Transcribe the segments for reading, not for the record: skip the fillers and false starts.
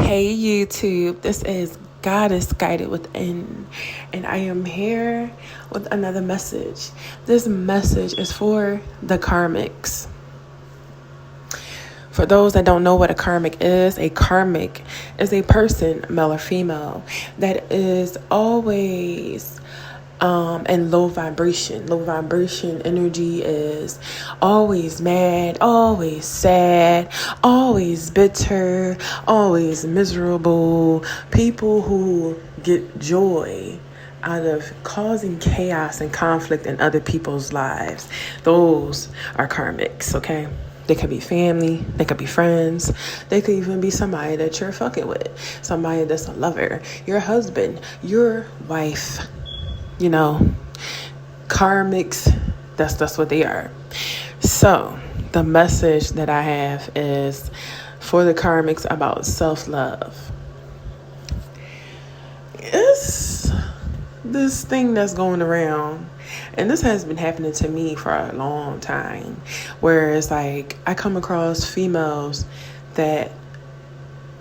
Hey YouTube, this is Goddess Guided Within, and I am here with another message. This message is for the karmics. For those that don't know what a karmic is a person, male or female, that is always in low vibration. Low vibration energy is always mad, always sad, always bitter, always miserable. People who get joy out of causing chaos and conflict in other people's lives. Those are karmics, okay? They could be family, they could be friends, they could even be somebody that you're fucking with, somebody that's a lover, your husband, your wife. You know, karmics, that's what they are. So the message that I have is for the karmics about self-love. It's this thing that's going around, and this has been happening to me for a long time, where it's like I come across females that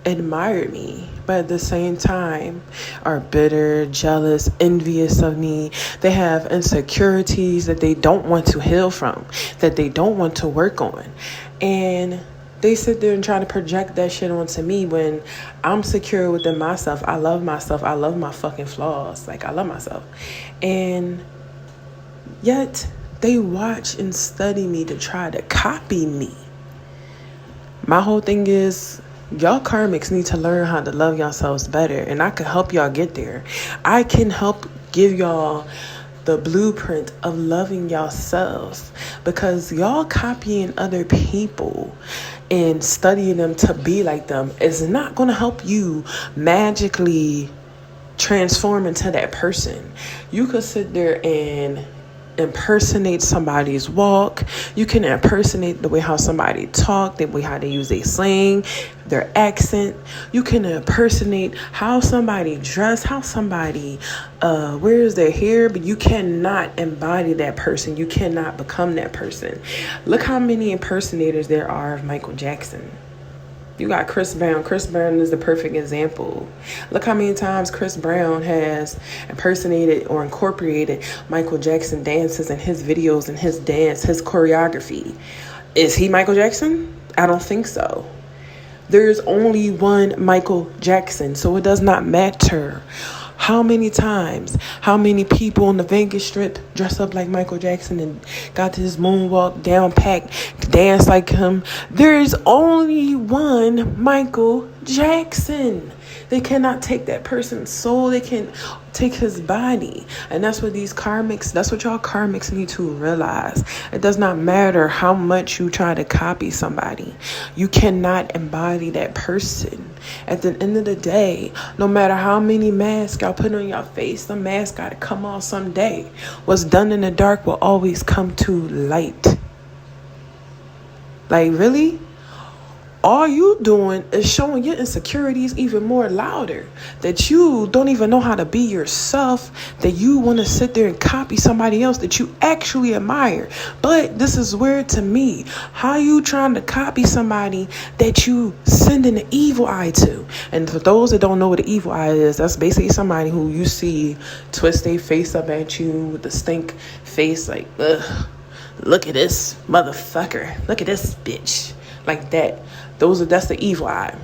admire me, but at the same time are bitter, jealous, envious of me. They have insecurities that they don't want to heal from, that they don't want to work on. And they sit there and try to project that shit onto me when I'm secure within myself. I love myself. I love my fucking flaws. Like, I love myself. And yet they watch and study me to try to copy me. My whole thing is, y'all karmics need to learn how to love yourselves better, and I can help y'all get there. I can help give y'all the blueprint of loving yourselves, because y'all copying other people and studying them to be like them is not going to help you magically transform into that person. You could sit there and impersonate somebody's walk. You can impersonate the way how somebody talk, the way how they use their slang, their accent. You can impersonate how somebody dress, how somebody wears their hair, but you cannot embody that person. You cannot become that person. Look how many impersonators there are of Michael Jackson. You got Chris Brown. Chris Brown is the perfect example. Look how many times Chris Brown has impersonated or incorporated Michael Jackson dances in his videos and his dance, his choreography. Is he Michael Jackson? I don't think so. There's only one Michael Jackson, so it does not matter how many times, how many people on the Vegas Strip dress up like Michael Jackson and got to his moonwalk down packed, dance like him. There's only one Michael Jackson. They cannot take that person's soul. They can take his body. And that's what y'all karmics need to realize. It does not matter how much you try to copy somebody. You cannot embody that person. At the end of the day, no matter how many masks y'all put on your face, the mask got to come off someday. What's done in the dark will always come to light. Like, really? All you doing is showing your insecurities even more louder. That you don't even know how to be yourself. That you want to sit there and copy somebody else that you actually admire. But this is weird to me. How you trying to copy somebody that you sending the evil eye to? And for those that don't know what the evil eye is, that's basically somebody who you see twist their face up at you with the stink face, like, ugh, look at this motherfucker. Look at this bitch. Like that. That's the evil eye.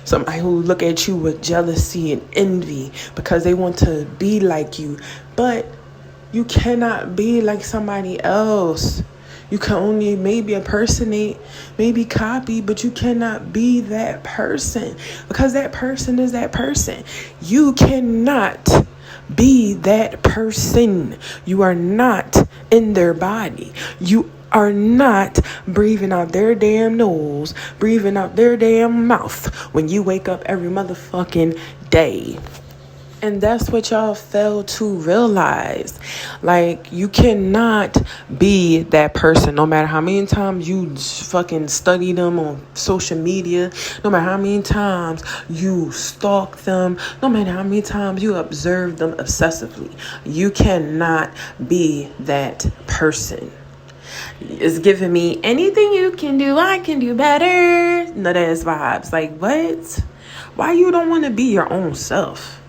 Somebody who look at you with jealousy and envy because they want to be like you. But you cannot be like somebody else. You can only maybe impersonate, maybe copy, but you cannot be that person, because that person is that person. You cannot be that person. You are not in their body. You are not breathing out their damn nose, breathing out their damn mouth when you wake up every motherfucking day. And that's what y'all fail to realize. Like, you cannot be that person, no matter how many times you fucking study them on social media, no matter how many times you stalk them, no matter how many times you observe them obsessively. You cannot be that person. It's giving me anything you can do, I can do better. Nut ass vibes. Like, what? Why you don't want to be your own self?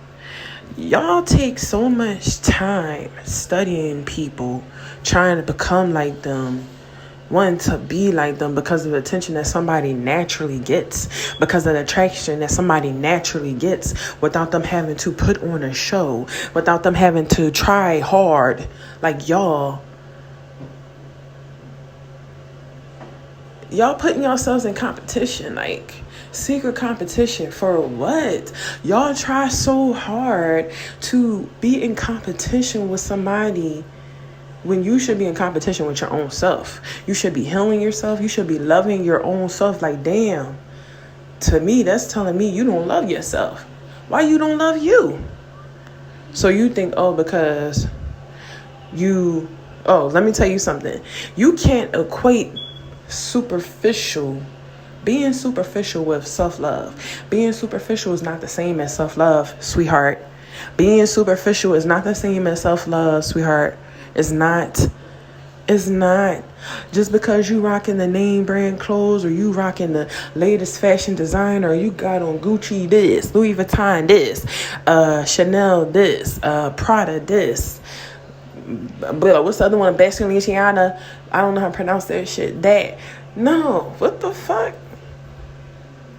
Y'all take so much time studying people, trying to become like them, wanting to be like them because of the attention that somebody naturally gets, because of the attraction that somebody naturally gets, without them having to put on a show, without them having to try hard. Like, y'all putting yourselves in competition, like secret competition for what? Y'all try so hard to be in competition with somebody when you should be in competition with your own self. You should be healing yourself. You should be loving your own self. Like, damn, to me, that's telling me you don't love yourself. Why you don't love you? So you think, because let me tell you something. You can't equate being superficial with self-love. Being superficial is not the same as self-love, sweetheart. Being superficial is not the same as self-love, sweetheart. It's not. Just because you rocking the name brand clothes, or you rocking the latest fashion design, or you got on Gucci this, Louis Vuitton this, Chanel this, Prada this, what's the other one? Balenciaga. I don't know how to pronounce that shit. That. No. What the fuck?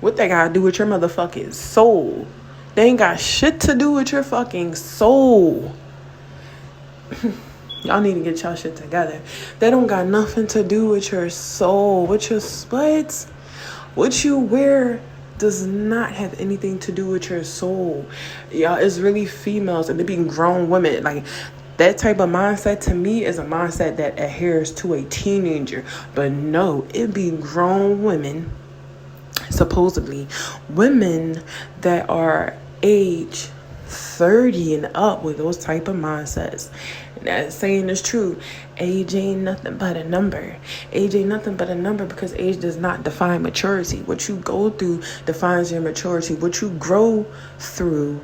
What they gotta do with your motherfucking soul? They ain't got shit to do with your fucking soul. Y'all need to get y'all shit together. They don't got nothing to do with your soul. With your sweats. What you wear does not have anything to do with your soul. Y'all, it's really females, and they be grown women. Like, that type of mindset to me is a mindset that adheres to a teenager. But no, it be grown women, supposedly women that are age 30 and up with those type of mindsets. That saying is true. Age ain't nothing but a number. Age ain't nothing but a number, because age does not define maturity. What you go through defines your maturity. What you grow through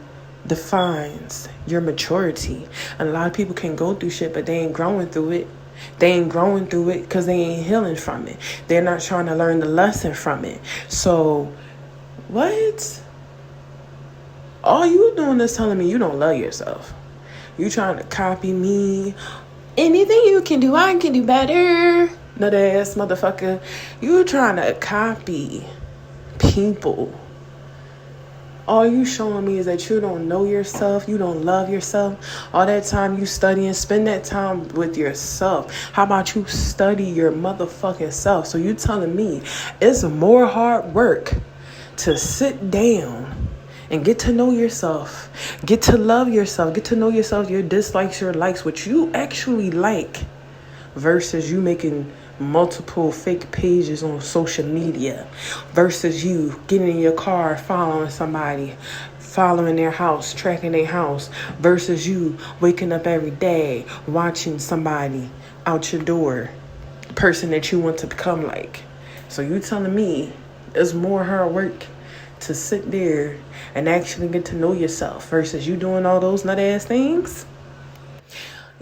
defines your maturity. And a lot of people can go through shit, but they ain't growing through it. They ain't growing through it because they ain't healing from it. They're not trying to learn the lesson from it. So, what? All you doing is telling me you don't love yourself. You trying to copy me. Anything you can do, I can do better. Nut ass motherfucker. You trying to copy people. All you showing me is that you don't know yourself. You don't love yourself. All that time you studying, spend that time with yourself. How about you study your motherfucking self? So you telling me it's more hard work to sit down and get to know yourself, get to love yourself, get to know yourself, your dislikes, your likes, what you actually like, versus you making multiple fake pages on social media, versus you getting in your car, following somebody, following their house, tracking their house, versus you waking up every day, watching somebody out your door, the person that you want to become like. So you telling me it's more hard work to sit there and actually get to know yourself versus you doing all those nut ass things?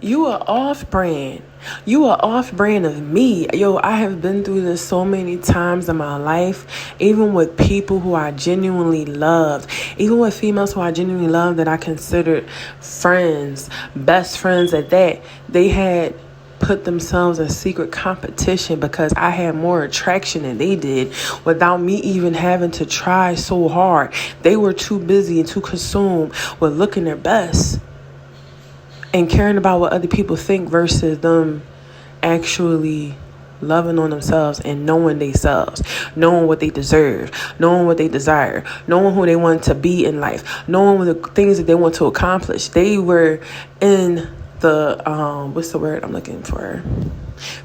You are off brand. You are off brand of me. Yo, I have been through this so many times in my life, even with people who I genuinely loved, even with females who I genuinely loved that I considered friends, best friends at that. They had put themselves in secret competition because I had more attraction than they did without me even having to try so hard. They were too busy and too consumed with looking their best and caring about what other people think versus them actually loving on themselves and knowing themselves, knowing what they deserve, knowing what they desire, knowing who they want to be in life, knowing the things that they want to accomplish. They were in the what's the word I'm looking for?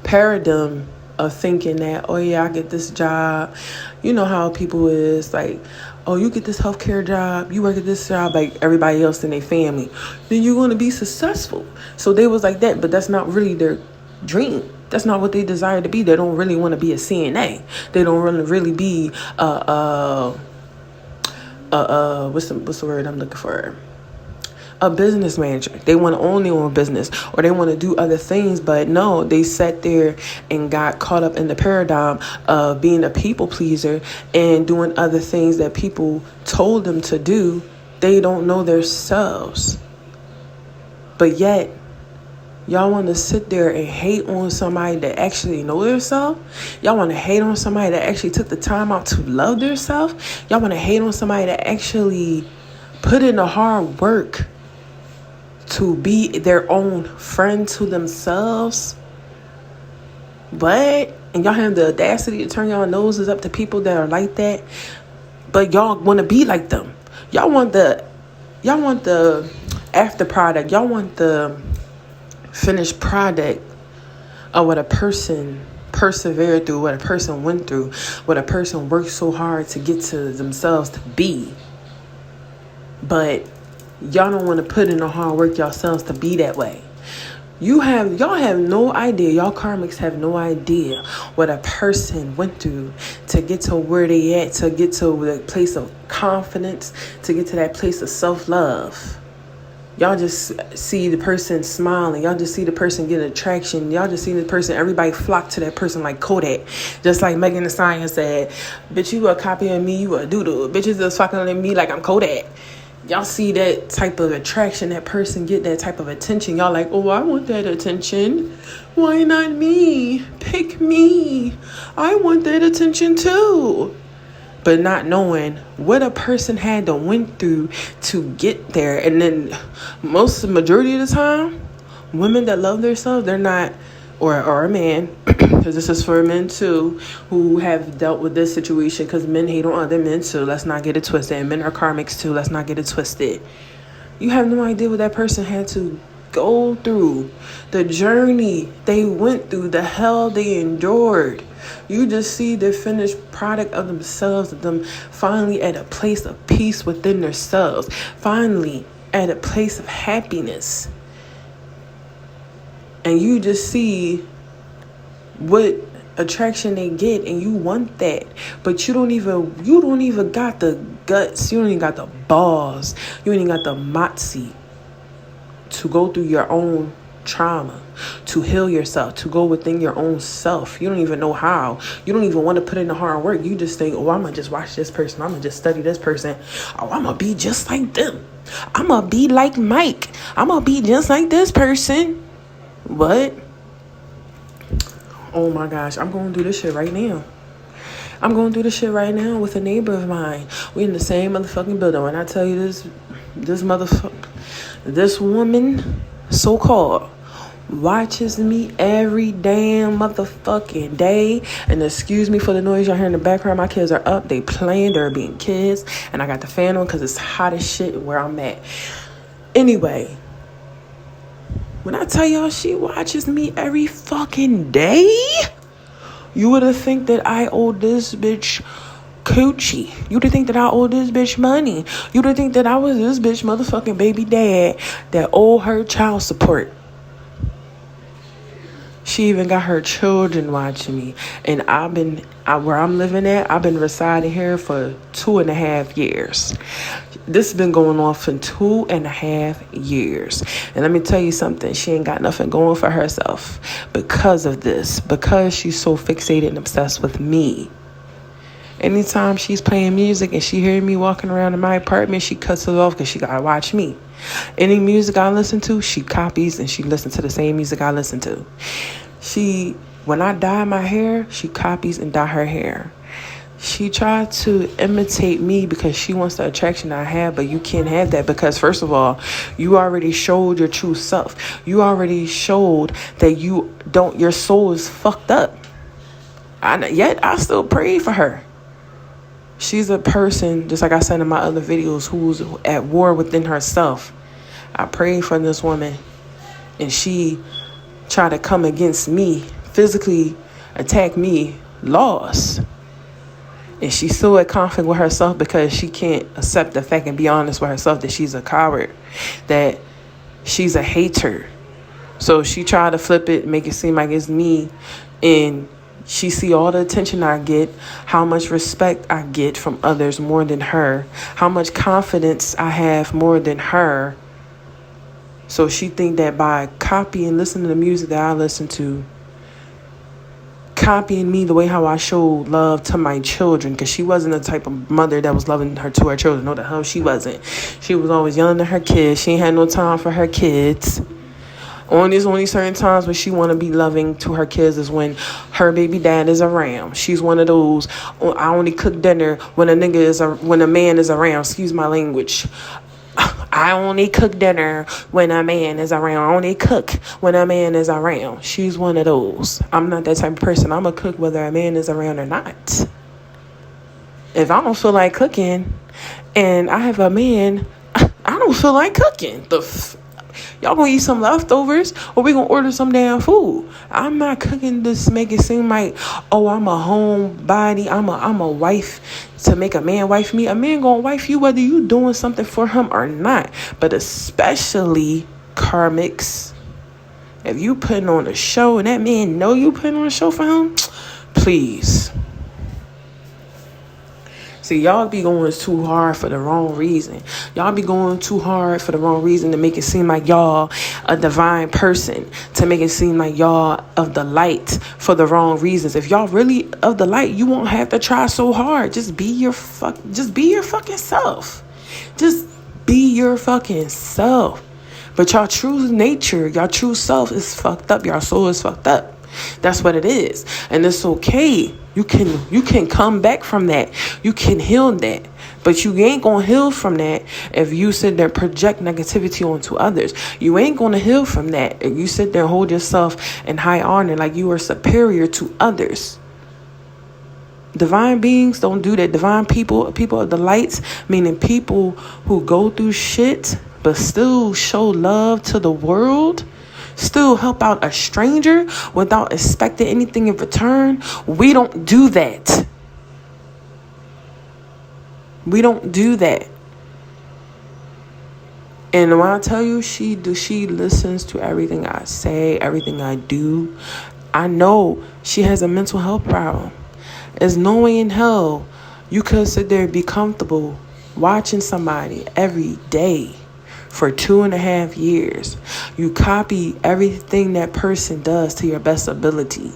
Paradigm of thinking that, oh yeah, I get this job. You know how people is like, oh, you get this healthcare job, you work at this job like everybody else in their family, then you're going to be successful. So they was like that, but that's not really their dream. That's not what they desire to be. They don't really want to be a CNA. They don't really be what's the word I'm looking for? a business manager. They want to own their own business, or they want to do other things. But no, they sat there and got caught up in the paradigm of being a people pleaser and doing other things that people told them to do. They don't know themselves. But yet, y'all want to sit there and hate on somebody that actually know themselves. Y'all want to hate on somebody that actually took the time out to love themselves. Y'all want to hate on somebody that actually put in the hard work to be their own friend to themselves. But, and y'all have the audacity to turn y'all noses up to people that are like that. But y'all want to be like them. Y'all want the after product. Y'all want the finished product of what a person persevered through, what a person went through, what a person worked so hard to get to themselves to be. But y'all don't want to put in the hard work yourselves to be that way. Y'all have no idea. Y'all karmics have no idea what a person went through to get to where they at, to get to the place of confidence, to get to that place of self-love. Y'all just see the person smiling. Y'all just see the person get attraction. Y'all just see the person, everybody flock to that person like Kodak. Just like Megan Thee Stallion said, bitch, you a copy of me, you a doodle. Bitches just fucking on me like I'm Kodak. Y'all see that type of attraction, that person get that type of attention. Y'all like, oh, I want that attention. Why not me? Pick me. I want that attention too. But not knowing what a person had to went through to get there. And then majority of the time, women that love themselves, they're not, or a man, because this is for men too, who have dealt with this situation, because men hate on other men too. Let's not get it twisted. And men are karmics too. Let's not get it twisted. You have no idea what that person had to go through, the journey they went through, the hell they endured. You just see the finished product of themselves, of them finally at a place of peace within themselves, finally at a place of happiness. And you just see what attraction they get, and you want that, but you don't even got the guts, you don't even got the balls, you ain't even got the moxie to go through your own trauma, to heal yourself, to go within your own self. You don't even know how. You don't even want to put in the hard work. You just think, oh, I'm gonna just watch this person, I'm gonna just study this person, oh, I'm gonna be just like them, I'm gonna be like Mike, I'm gonna be just like this person. But oh my gosh, I'm going through this shit right now. I'm going through this shit right now with a neighbor of mine. We in the same motherfucking building. When I tell you this woman, so-called, watches me every damn motherfucking day. And excuse me for the noise y'all hear in the background. My kids are up. They playing. They're being kids. And I got the fan on because it's hot as shit where I'm at. Anyway, when I tell y'all she watches me every fucking day, you would have think that I owe this bitch coochie. You would think that I owe this bitch money. You would think that I was this bitch motherfucking baby dad that owe her child support. She even got her children watching me. And where I'm living at, I've been residing here for 2.5 years. This has been going on for 2.5 years. And let me tell you something. She ain't got nothing going for herself because of this. Because she's so fixated and obsessed with me. Anytime she's playing music and she hears me walking around in my apartment, she cuts it off because she got to watch me. Any music I listen to, she copies and she listens to the same music I listen to. When I dye my hair, she copies and dye her hair. She tried to imitate me because she wants the attraction I have, but you can't have that because, first of all, you already showed your true self. You already showed that your soul is fucked up. Yet I still pray for her. She's a person, just like I said in my other videos, who's at war within herself. I prayed for this woman, and she tried to come against me, physically attack me, lost. And she's still at conflict with herself because she can't accept the fact and be honest with herself that she's a coward, that she's a hater. So she tried to flip it, make it seem like it's me, and she see all the attention I get, how much respect I get from others more than her, how much confidence I have more than her. So she think that by copying, listening to music that I listen to, copying me the way how I showed love to my children, because she wasn't the type of mother that was loving her to her children. No, the hell she wasn't. She was always yelling at her kids. She ain't had no time for her kids. Only certain times when she want to be loving to her kids is when her baby dad is around. She's one of those, I only cook dinner when a man is around. Excuse my language. I only cook dinner when a man is around. I only cook when a man is around. She's one of those. I'm not that type of person. I'm going to cook whether a man is around or not. If I don't feel like cooking and I have a man, I don't feel like cooking. Y'all gonna eat some leftovers or we gonna order some damn food. I'm not cooking to make it seem like, oh, I'm a homebody. I'm a wife to make a man wife me. A man gonna wife you whether you doing something for him or not. But especially karmics, if you putting on a show and that man know you putting on a show for him, please. See, y'all be going too hard for the wrong reason. Y'all be going too hard for the wrong reason to make it seem like y'all a divine person, to make it seem like y'all of the light for the wrong reasons. If y'all really of the light, you won't have to try so hard. Just be your fucking self. Just be your fucking self. But y'all true nature, y'all true self is fucked up. Y'all soul is fucked up. That's what it is. And it's okay. You can come back from that. You can heal that. But you ain't going to heal from that if you sit there and project negativity onto others. You ain't going to heal from that if you sit there and hold yourself in high honor like you are superior to others. Divine beings don't do that. Divine people of the lights, meaning people who go through shit but still show love to the world, still help out a stranger without expecting anything in return. We don't do that. We don't do that. And when I tell you she listens to everything I say, everything I do, I know she has a mental health problem. There's no way in hell you could sit there and be comfortable watching somebody every day for 2.5 years. You copy everything that person does to your best ability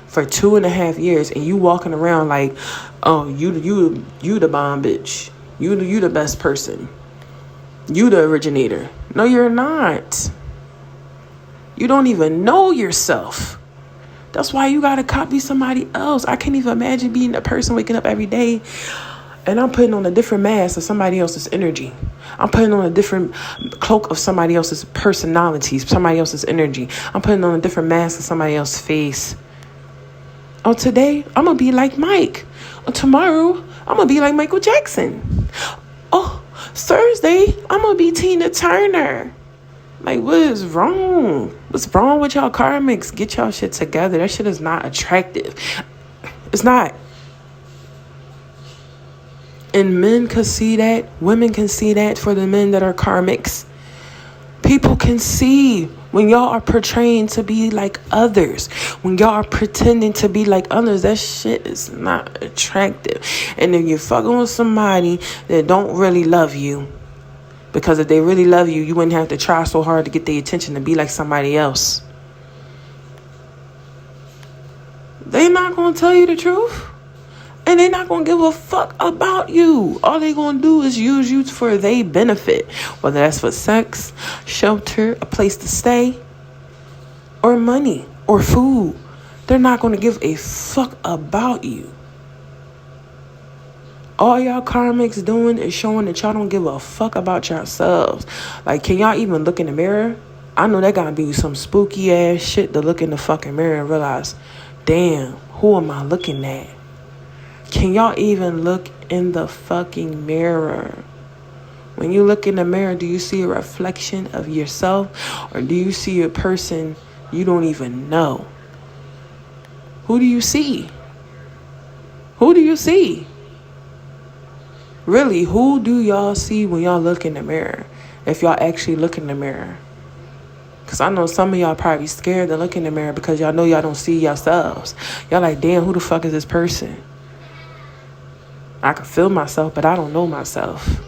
for 2.5 years, and you walking around like, oh, you the bomb bitch. You the best person. You the originator. No, you're not. You don't even know yourself. That's why you gotta copy somebody else. I can't even imagine being a person waking up every day and I'm putting on a different mask of somebody else's energy. I'm putting on a different cloak of somebody else's personality, somebody else's energy. I'm putting on a different mask of somebody else's face. Oh, today, I'm going to be like Mike. Tomorrow, I'm going to be like Michael Jackson. Oh, Thursday, I'm going to be Tina Turner. Like, what is wrong? What's wrong with y'all karmics? Get y'all shit together. That shit is not attractive. It's not. And men can see that. Women can see that for the men that are karmics. People can see when y'all are portraying to be like others. When y'all are pretending to be like others, that shit is not attractive. And if you're fucking with somebody that don't really love you, because if they really love you, you wouldn't have to try so hard to get their attention to be like somebody else. They're not going to tell you the truth. And they're not going to give a fuck about you. All they're going to do is use you for their benefit. Whether that's for sex, shelter, a place to stay, or money, or food. They're not going to give a fuck about you. All y'all karmics doing is showing that y'all don't give a fuck about yourselves. Like, can y'all even look in the mirror? I know that gotta be some spooky ass shit to look in the fucking mirror and realize, damn, who am I looking at? Can y'all even look in the fucking mirror? When you look in the mirror, do you see a reflection of yourself? Or do you see a person you don't even know? Who do you see? Who do you see? Really, who do y'all see when y'all look in the mirror? If y'all actually look in the mirror. Because I know some of y'all probably scared to look in the mirror because y'all know y'all don't see yourselves. Y'all like, damn, who the fuck is this person? I can feel myself, but I don't know myself.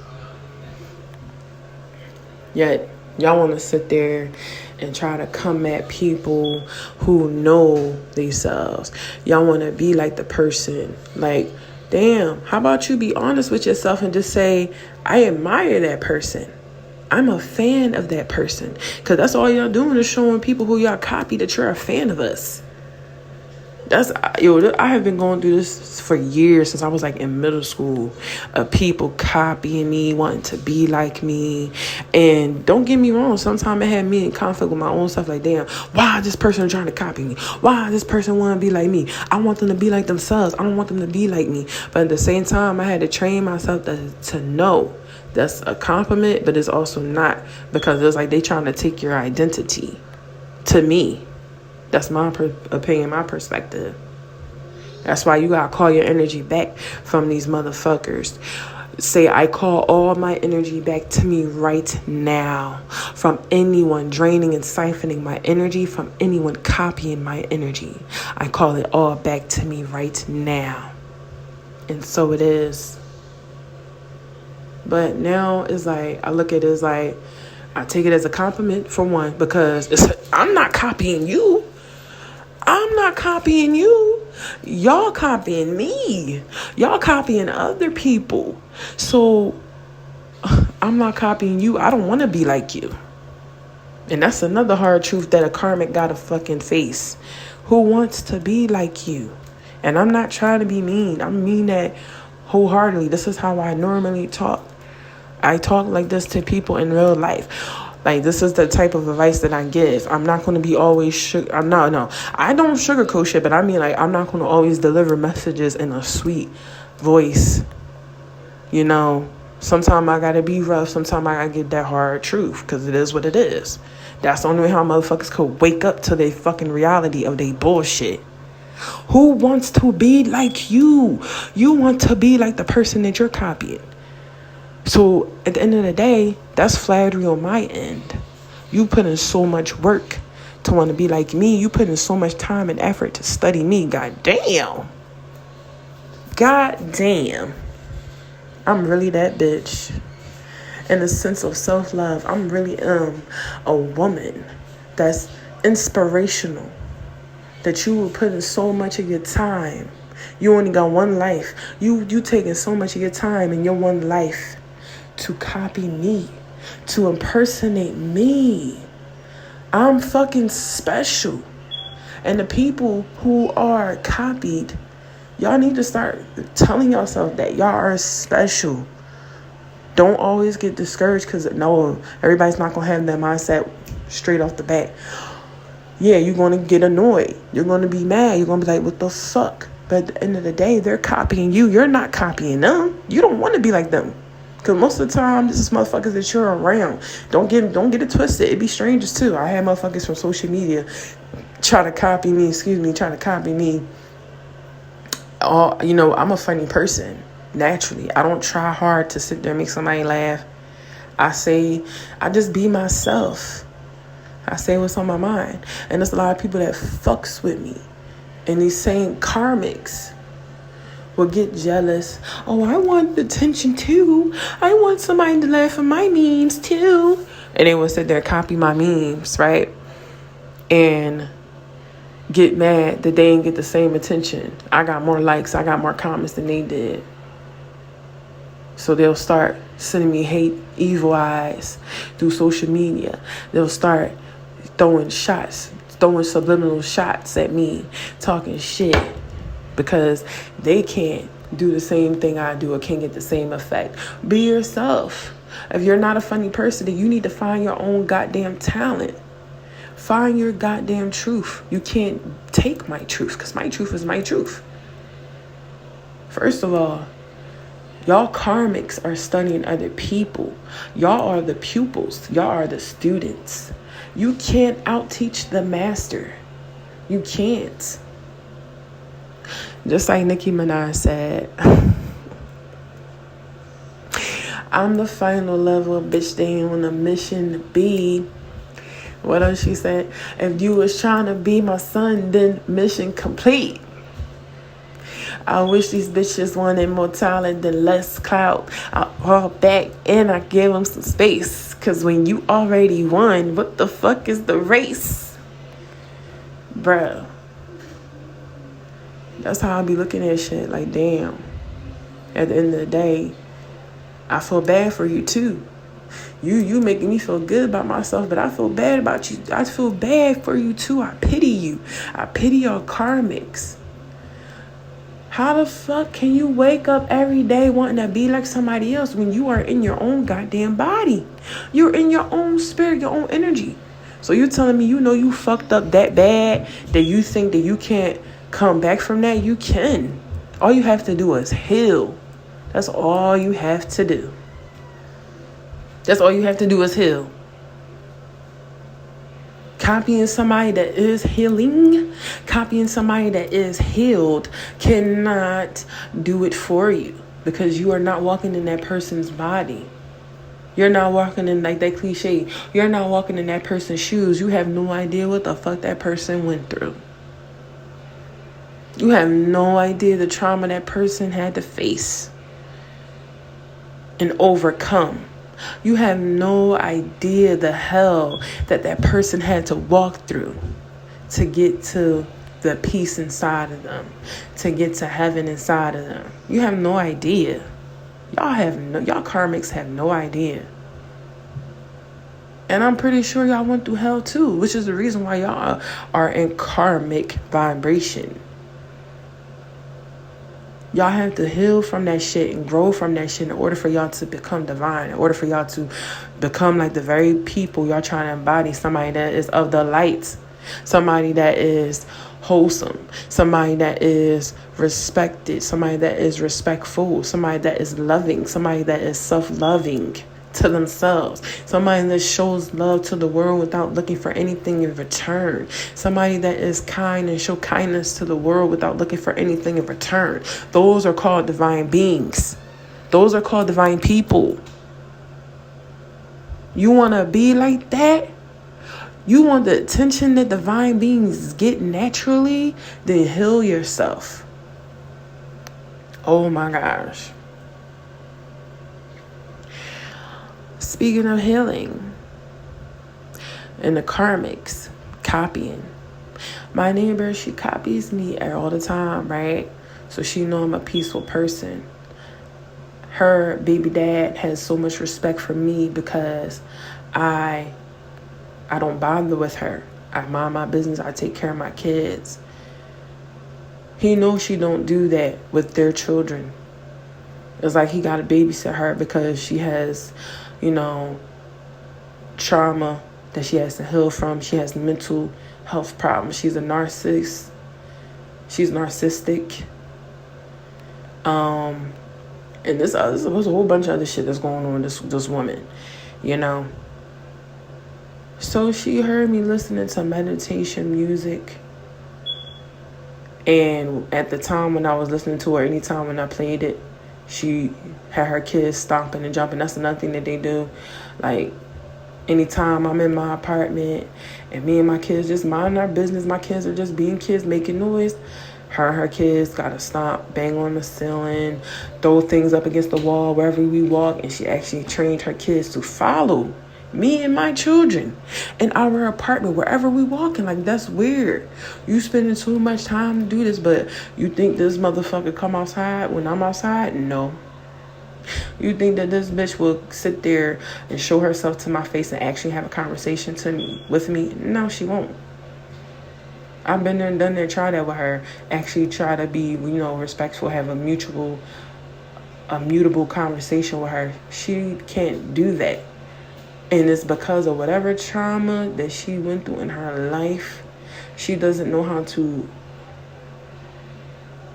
Yet, Y'all want to sit there and try to come at people who know themselves. Y'all want to be like the person. Like, damn, how about you be honest with yourself and just say, I admire that person. I'm a fan of that person. Because that's all y'all doing is showing people who y'all copy that you're a fan of us. I have been going through this for years, since I was like in middle school, of people copying me, wanting to be like me. And don't get me wrong, sometimes it had me in conflict with my own stuff. Like, damn, why this person trying to copy me? Why this person want to be like me? I want them to be like themselves. I don't want them to be like me. But at the same time, I had to train myself to know that's a compliment, but it's also not, because it's like they trying to take your identity. To me, that's my opinion, my perspective. That's why you gotta call your energy back from these motherfuckers. Say, I call all my energy back to me right now. From anyone draining and siphoning my energy, from anyone copying my energy. I call it all back to me right now. And so it is. But now it's like, I look at it as like, I take it as a compliment for one, because I'm not copying you. I'm not copying you. Y'all copying me. Y'all copying other people. So I'm not copying you. I don't want to be like you. And that's another hard truth that a karmic gotta fucking face. Who wants to be like you? And I'm not trying to be mean. I mean that wholeheartedly. This is how I normally talk. I talk like this to people in real life. Like, this is the type of advice that I give. I'm not going to be always I don't sugarcoat shit, but I mean, like, I'm not going to always deliver messages in a sweet voice. You know, sometimes I got to be rough. Sometimes I got to get that hard truth, because it is what it is. That's the only way how motherfuckers could wake up to their fucking reality of their bullshit. Who wants to be like you? You want to be like the person that you're copying. So at the end of the day, that's flattery on my end. You put in so much work to want to be like me. You put in so much time and effort to study me. God damn. God damn. I'm really that bitch. In the sense of self-love, I'm really a woman that's inspirational. That you will put in so much of your time. You only got one life. You taking so much of your time in your one life to copy me, to impersonate me. I'm fucking special. And the people who are copied, y'all need to start telling yourself that y'all are special. Don't always get discouraged, because no, everybody's not going to have that mindset straight off the bat. Yeah, you're going to get annoyed. You're going to be mad. You're going to be like, what the fuck? But at the end of the day, they're copying you. You're not copying them. You don't want to be like them. Because most of the time, this is motherfuckers that you're around. Don't get it twisted. It be strangers too. I had motherfuckers from social media try to copy me. I'm a funny person, naturally. I don't try hard to sit there and make somebody laugh. I just be myself. I say what's on my mind. And there's a lot of people that fucks with me. And these same karmics will get jealous. Oh, I want attention too. I want somebody to laugh at my memes too. And they will sit there and copy my memes, right? And get mad that they didn't get the same attention. I got more likes, I got more comments than they did. So they'll start sending me hate, evil eyes through social media. They'll start throwing subliminal shots at me, talking shit, because they can't do the same thing I do or can't get the same effect. Be yourself. If you're not a funny person, then you need to find your own goddamn talent. Find your goddamn truth. You can't take my truth, because my truth is my truth. First of all, y'all karmics are studying other people. Y'all are the pupils. Y'all are the students. You can't out-teach the master. You can't. Just like Nicki Minaj said, I'm the final level bitch, they on a mission B. What else she said? If you was trying to be my son, then mission complete. I wish these bitches wanted more talent than less clout. I fall back and I give them some space. Because when you already won, what the fuck is the race? Bruh. That's how I be looking at shit. Like, damn. At the end of the day, I feel bad for you too. You making me feel good about myself, but I feel bad about you. I feel bad for you too. I pity you. I pity your karmics. How the fuck can you wake up every day wanting to be like somebody else when you are in your own goddamn body? You're in your own spirit, your own energy. So you're telling me you fucked up that bad that you think that you can't come back from that? You can. All you have to do is heal. That's all you have to do. That's all you have to do is heal. Copying somebody that is healing, copying somebody that is healed cannot do it for you because you are not walking in that person's body. You're not walking in, like that cliche, you're not walking in that person's shoes. You have no idea what the fuck that person went through. You have no idea the trauma that person had to face and overcome. You have no idea the hell that person had to walk through to get to the peace inside of them, to get to heaven inside of them. You have no idea. Y'all karmics have no idea. And I'm pretty sure y'all went through hell too, which is the reason why y'all are in karmic vibration. Y'all have to heal from that shit and grow from that shit in order for y'all to become divine, in order for y'all to become like the very people y'all trying to embody. Somebody that is of the light, somebody that is wholesome, somebody that is respected, somebody that is respectful, somebody that is loving, somebody that is self-loving to themselves, somebody that shows love to the world without looking for anything in return, somebody that is kind and show kindness to the world without looking for anything in return. Those are called divine beings. Those are called divine people. You want to be like that? You want the attention that divine beings get naturally? Then heal yourself. Oh my gosh. Speaking of healing and the karmics copying, my neighbor, she copies me all the time, right? So she know I'm a peaceful person. Her baby dad has so much respect for me because I don't bother with her. I mind my business. I take care of my kids. He knows she don't do that with their children. It's like he got to babysit her because she has, trauma that she has to heal from. She has mental health problems. She's a narcissist. She's narcissistic. And there's a whole bunch of other shit that's going on with this woman, So she heard me listening to meditation music. And at the time when I was listening to her, anytime when I played it, she had her kids stomping and jumping. That's another thing that they do. Like, anytime I'm in my apartment and me and my kids just mind our business, my kids are just being kids, making noise, her and her kids got to stomp, bang on the ceiling, throw things up against the wall wherever we walk. And she actually trained her kids to follow me and my children in our apartment wherever we walking. Like, that's weird. You spending too much time to do this, but you think this motherfucker come outside when I'm outside? No. You think that this bitch will sit there and show herself to my face and actually have a conversation with me? No, she won't. I've been there and done that, try that with her. Actually try to be, respectful, have a mutable conversation with her. She can't do that. And it's because of whatever trauma that she went through in her life. She doesn't know how to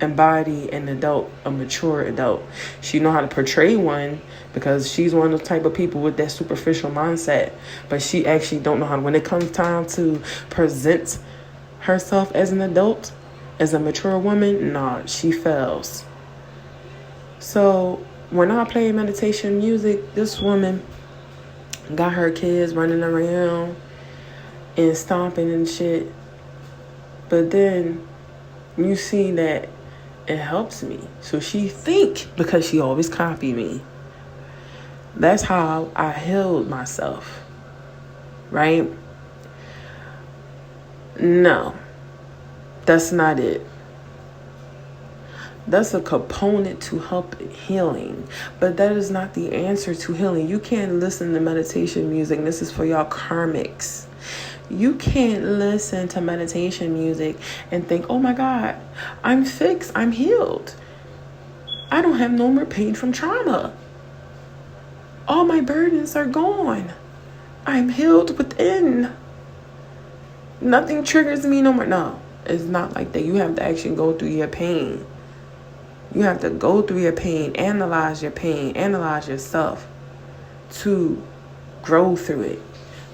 embody an adult, a mature adult. She know how to portray one because she's one of those type of people with that superficial mindset. But she actually don't know how. When it comes time to present herself as an adult, as a mature woman, nah, she fails. So when I play meditation music, this woman got her kids running around and stomping and shit. But then you see that it helps me. So she think, because she always copy me, That's how I healed myself, right? No, that's not it. That's a component to help healing, but that is not the answer to healing. You can't listen to meditation music. This is for y'all karmics. You can't listen to meditation music and think, oh my God, I'm fixed, I'm healed. I don't have no more pain from trauma. All my burdens are gone. I'm healed within. Nothing triggers me no more. No, it's not like that. You have to actually go through your pain. You have to go through your pain, analyze yourself to grow through it.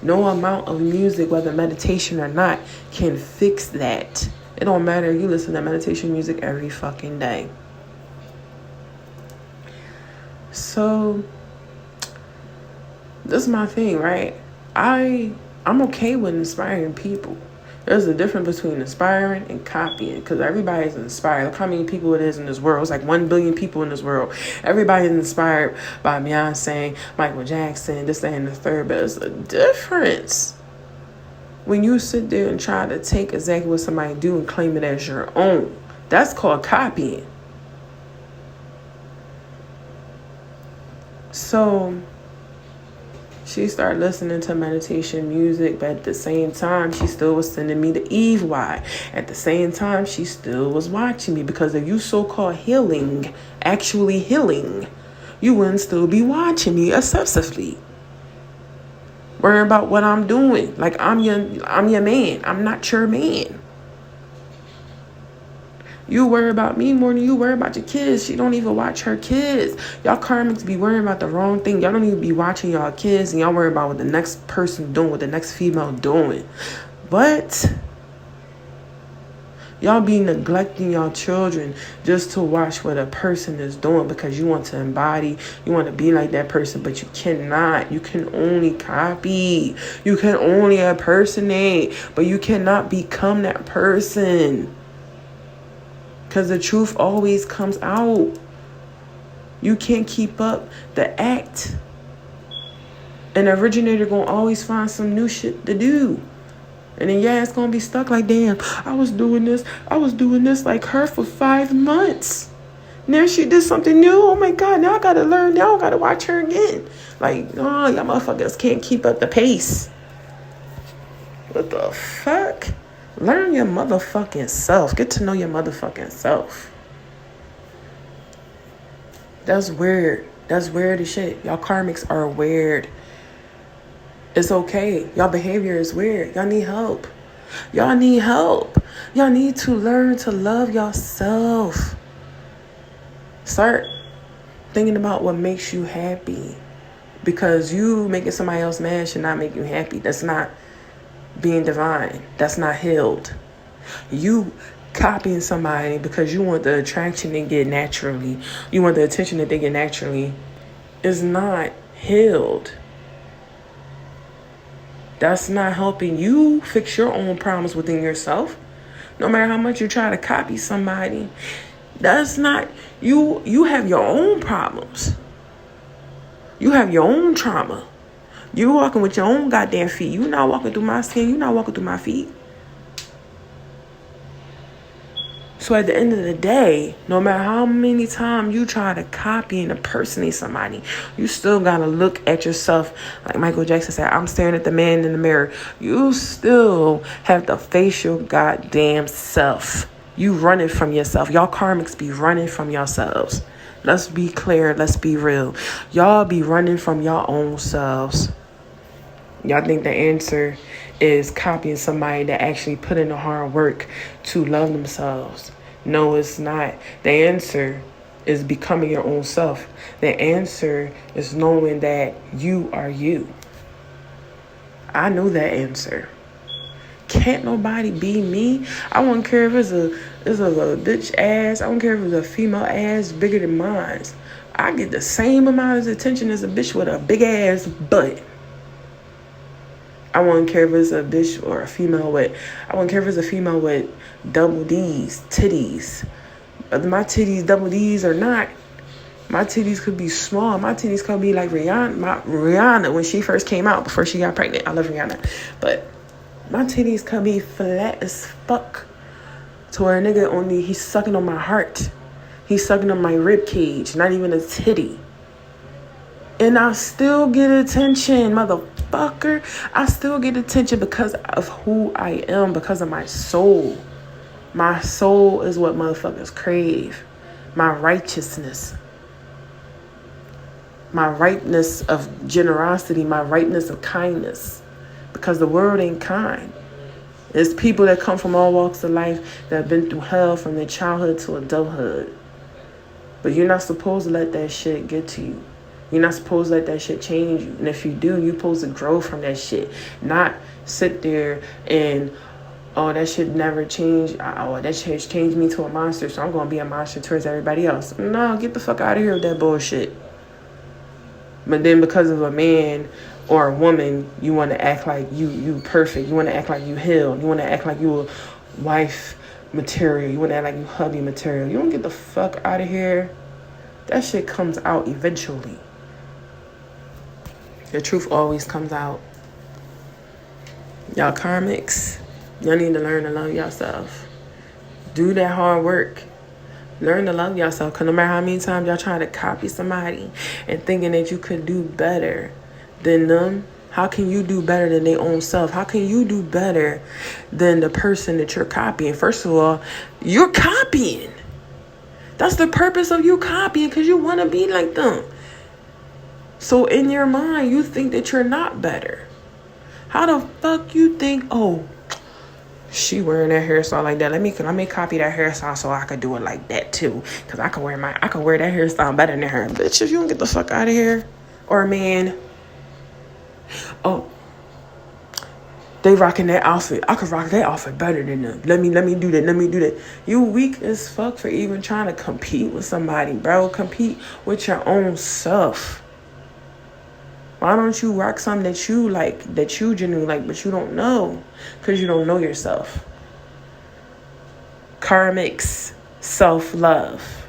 No amount of music, whether meditation or not, can fix that. It don't matter if you listen to meditation music every fucking day. So, this is my thing, right? I'm okay with inspiring people. There's a difference between inspiring and copying, because everybody's inspired. Look how many people it is in this world. It's like 1 billion people in this world. Everybody's inspired by Beyonce, Michael Jackson, this, that, and the third. But it's a difference when you sit there and try to take exactly what somebody do and claim it as your own. That's called copying. So she started listening to meditation music, but at the same time, she still was sending me the Eve why. At the same time, she still was watching me, because if you so-called healing, actually healing, you wouldn't still be watching me obsessively. Worrying about what I'm doing. Like I'm your man. I'm not your man. You worry about me more than you worry about your kids. She don't even watch her kids. Y'all karmics be worrying about the wrong thing. Y'all don't even be watching y'all kids, and y'all worry about what the next person doing, what the next female doing. But y'all be neglecting y'all children just to watch what a person is doing, because you want to embody, you want to be like that person, but you cannot. You can only copy. You can only impersonate, but you cannot become that person. Because the truth always comes out. You can't keep up the act. An originator gonna always find some new shit to do. And then it's gonna be stuck like, damn, I was doing this like her for 5 months. Now she did something new. Oh my God, now I gotta learn. Now I gotta watch her again. Like, oh, y'all motherfuckers can't keep up the pace. What the fuck? Learn your motherfucking self. Get to know your motherfucking self. That's weird. That's weird as shit. Y'all karmics are weird. It's okay. Y'all behavior is weird. Y'all need help. Y'all need help. Y'all need to learn to love yourself. Start thinking about what makes you happy. Because you making somebody else mad should not make you happy. That's not being divine. That's not healed. You copying somebody because you want the attraction they get naturally, you want the attention that they get naturally, is not healed. That's not helping you fix your own problems within yourself. No matter how much you try to copy somebody, that's not you. You have your own problems. You have your own trauma. You walking with your own goddamn feet. You not walking through my skin. You not walking through my feet. So at the end of the day, no matter how many times you try to copy and impersonate somebody, you still gotta look at yourself. Like Michael Jackson said, I'm staring at the man in the mirror. You still have to face your goddamn self. You running from yourself. Y'all karmics be running from yourselves. Let's be clear. Let's be real. Y'all be running from your own selves. Y'all think the answer is copying somebody that actually put in the hard work to love themselves. No, it's not. The answer is becoming your own self. The answer is knowing that you are you. I know that answer. Can't nobody be me. I don't care if it's a bitch ass. I don't care if it's a female ass bigger than mine. I get the same amount of attention as a bitch with a big ass butt. I wouldn't care if it's a bitch or a female with, I wouldn't care if it's a female with double D's, titties. Whether my titties double D's or not, My titties could be small. My titties could be like Rihanna when she first came out before she got pregnant. I love Rihanna. But my titties could be flat as fuck. To where a nigga he's sucking on my heart. He's sucking on my rib cage. Not even a titty. And I still get attention, motherfucker. I still get attention because of who I am. Because of my soul. My soul is what motherfuckers crave. My righteousness. My ripeness of generosity. My ripeness of kindness. Because the world ain't kind. There's people that come from all walks of life that have been through hell from their childhood to adulthood. But you're not supposed to let that shit get to you. You're not supposed to let that shit change you. And if you do, you're supposed to grow from that shit. Not sit there and, oh, that shit never changed. Oh, that shit changed me to a monster, so I'm going to be a monster towards everybody else. No, get the fuck out of here with that bullshit. But then because of a man or a woman, you want to act like you perfect. You want to act like you healed. You want to act like you a wife material. You want to act like you hubby material. You don't get the fuck out of here. That shit comes out eventually. The truth always comes out. Y'all karmics, y'all need to learn to love yourself. Do that hard work. Learn to love yourself. Because no matter how many times y'all try to copy somebody and thinking that you could do better than them, how can you do better than their own self? How can you do better than the person that you're copying? First of all, you're copying. That's the purpose of you copying, because you want to be like them. So in your mind, you think that you're not better. How the fuck you think, oh, she wearing that hairstyle like that. Let me copy that hairstyle so I could do it like that too. Because I can wear that hairstyle better than her. Bitch, if you don't get the fuck out of here. Or man, oh, they rocking that outfit. I could rock that outfit better than them. Let me do that. You weak as fuck for even trying to compete with somebody, bro. Compete with your own self. Why don't you rock something that you like, that you genuinely like, but you don't know? Because you don't know yourself. Karmic self love.